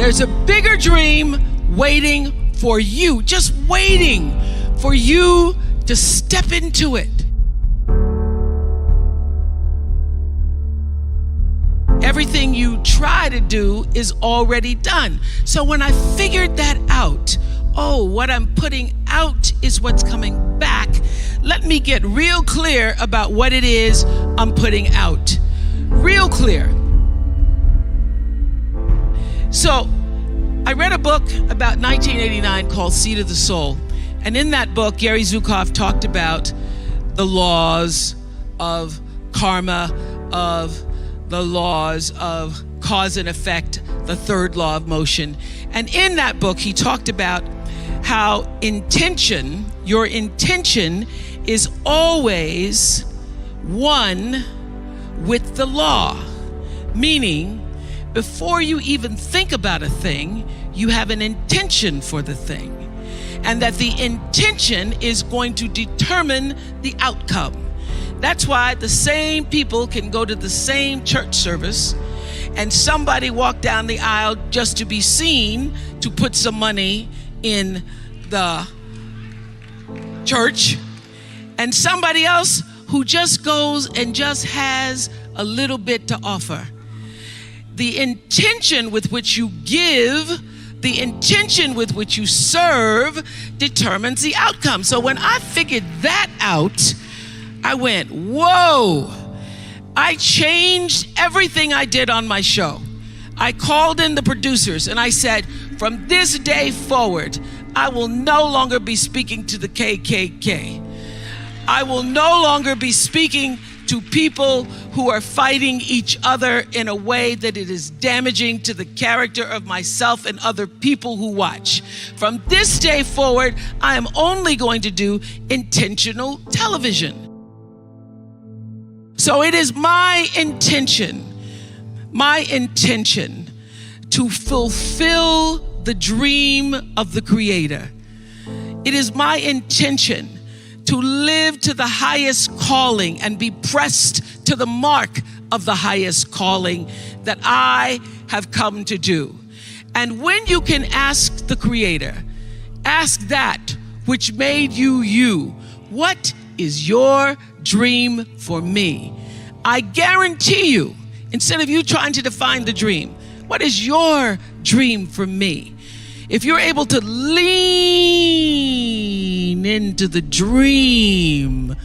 There's a bigger dream waiting for you, just waiting for you to step into it. Everything you try to do is already done. So when I figured that out, what I'm putting out is what's coming back, let me get real clear about what it is I'm putting out. Real clear. So I read a book about 1989 called Seed of the Soul. And in that book, Gary Zukav talked about the laws of karma, of the laws of cause and effect, the third law of motion. And in that book, he talked about how your intention is always one with the law. Meaning, before you even think about a thing, you have an intention for the thing. And that the intention is going to determine the outcome. That's why the same people can go to the same church service and somebody walk down the aisle just to be seen to put some money in the church, and somebody else who just goes and just has a little bit to offer. The intention with which you give, the intention with which you serve determines the outcome. So when I figured that out, I went, whoa. I changed everything I did on my show. I called in the producers and I said, from this day forward, I will no longer be speaking to the KKK. I will no longer be speaking to people who are fighting each other in a way that it is damaging to the character of myself and other people who watch. From this day forward, I am only going to do intentional television. So it is my intention to fulfill the dream of the Creator. It is my intention to live to the highest calling and be pressed to the mark of the highest calling that I have come to do. And when you can ask the Creator, ask that which made you you, what is your dream for me? I guarantee you, instead of you trying to define the dream, what is your dream for me? If you're able to lean into the dream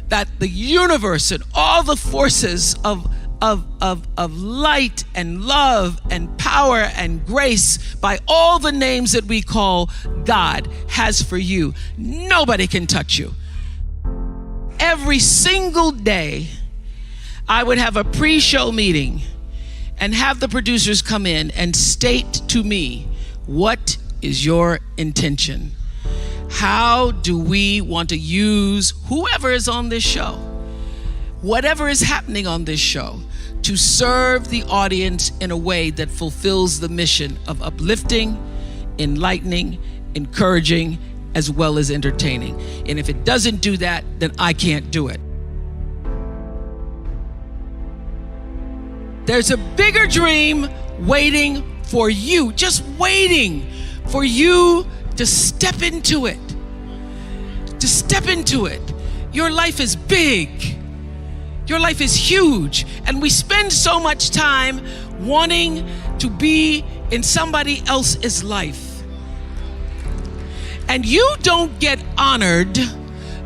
that the universe and all the forces of light and love and power and grace by all the names that we call God has for you, nobody can touch you. Every single day, I would have a pre-show meeting and have the producers come in and state to me, what is your intention? How do we want to use whoever is on this show, whatever is happening on this show, to serve the audience in a way that fulfills the mission of uplifting, enlightening, encouraging, as well as entertaining. And if it doesn't do that, then I can't do it. There's a bigger dream waiting for you, just waiting for you to step into it. To step into it. Your life is big. Your life is huge. And we spend so much time wanting to be in somebody else's life. And you don't get honored,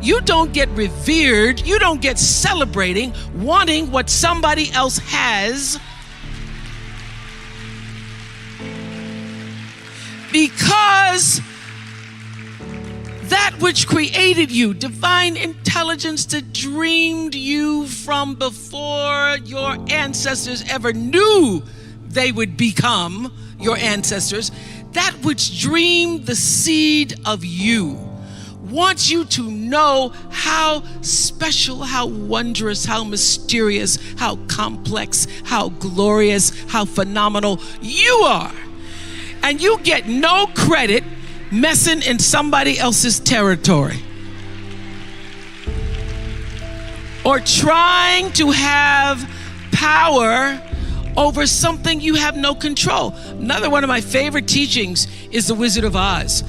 you don't get revered, you don't get celebrating wanting what somebody else has, because that which created you, divine intelligence that dreamed you from before your ancestors ever knew they would become your ancestors, that which dreamed the seed of you, wants you to know how special, how wondrous, how mysterious, how complex, how glorious, how phenomenal you are. And you get no credit messing in somebody else's territory or trying to have power over something you have no control. Another one of my favorite teachings is The Wizard of Oz.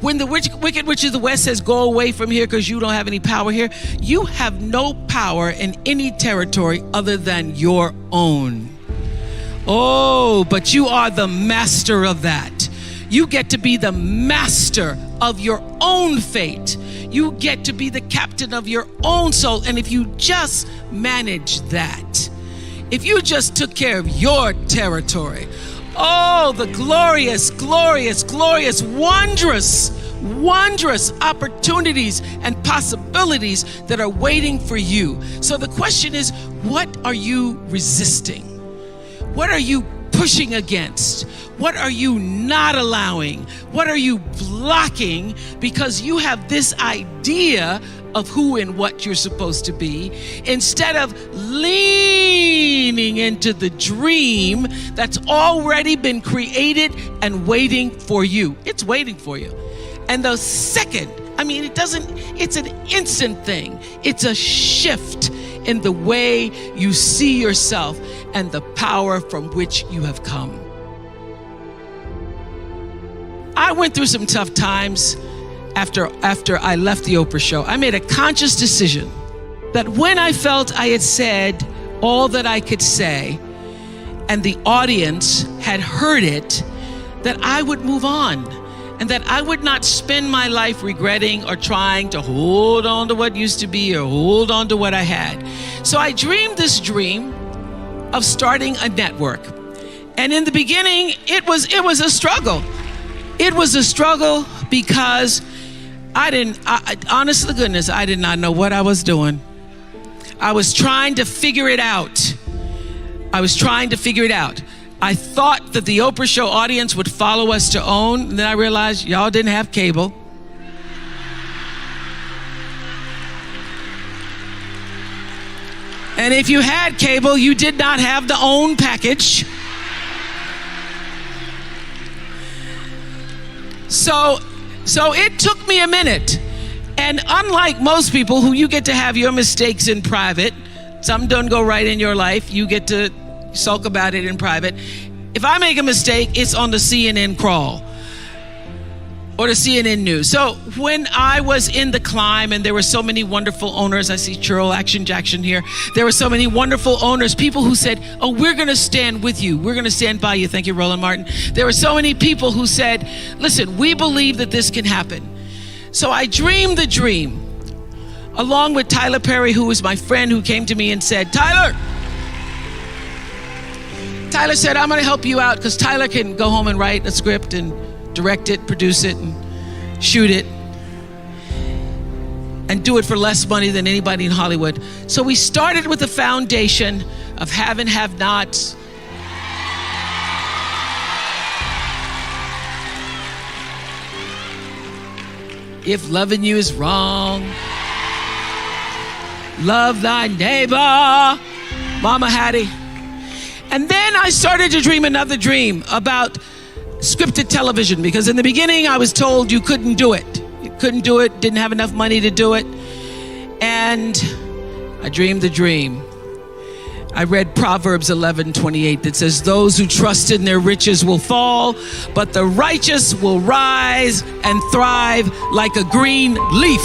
When the Wicked Witch of the West says, go away from here because you don't have any power here, you have no power in any territory other than your own. Oh, but you are the master of that. You get to be the master of your own fate. You get to be the captain of your own soul. And if you just manage that, if you just took care of your territory, oh, the glorious, glorious, glorious, wondrous opportunities and possibilities that are waiting for you. So the question is, what are you resisting? What are you pushing against? What are you not allowing? What are you blocking because you have this idea of who and what you're supposed to be, instead of leaning into the dream that's already been created and waiting for you. It's waiting for you. And the second, it's an instant thing. It's a shift in the way you see yourself and the power from which you have come. I went through some tough times after I left the Oprah show. I made a conscious decision that when I felt I had said all that I could say and the audience had heard it, that I would move on and that I would not spend my life regretting or trying to hold on to what used to be or hold on to what I had. So I dreamed this dream of starting a network. And in the beginning, it was a struggle. It was a struggle because honest to goodness, I did not know what I was doing. I was trying to figure it out. I thought that the Oprah show audience would follow us to OWN, and then I realized y'all didn't have cable. And if you had cable, you did not have the OWN package. So it took me a minute. And unlike most people who you get to have your mistakes in private, some don't go right in your life, you get to sulk about it in private. If I make a mistake, it's on the CNN crawl or the CNN news. So when I was in the climb and there were so many wonderful owners, I see Churl Action Jackson here. There were so many wonderful owners, people who said, oh, we're gonna stand with you. We're gonna stand by you. Thank you, Roland Martin. There were so many people who said, listen, we believe that this can happen. So I dreamed the dream along with Tyler Perry, who was my friend, who came to me and said, Tyler said, I'm gonna help you out, because Tyler can go home and write a script and direct it, produce it, and shoot it, and do it for less money than anybody in Hollywood. So we started with the foundation of have and have nots. If loving you is wrong, love thy neighbor, Mama Hattie. And then I started to dream another dream about scripted television, because in the beginning I was told you couldn't do it. You couldn't do it, didn't have enough money to do it. And I dreamed the dream. I read Proverbs 11:28 that says, those who trust in their riches will fall, but the righteous will rise and thrive like a green leaf.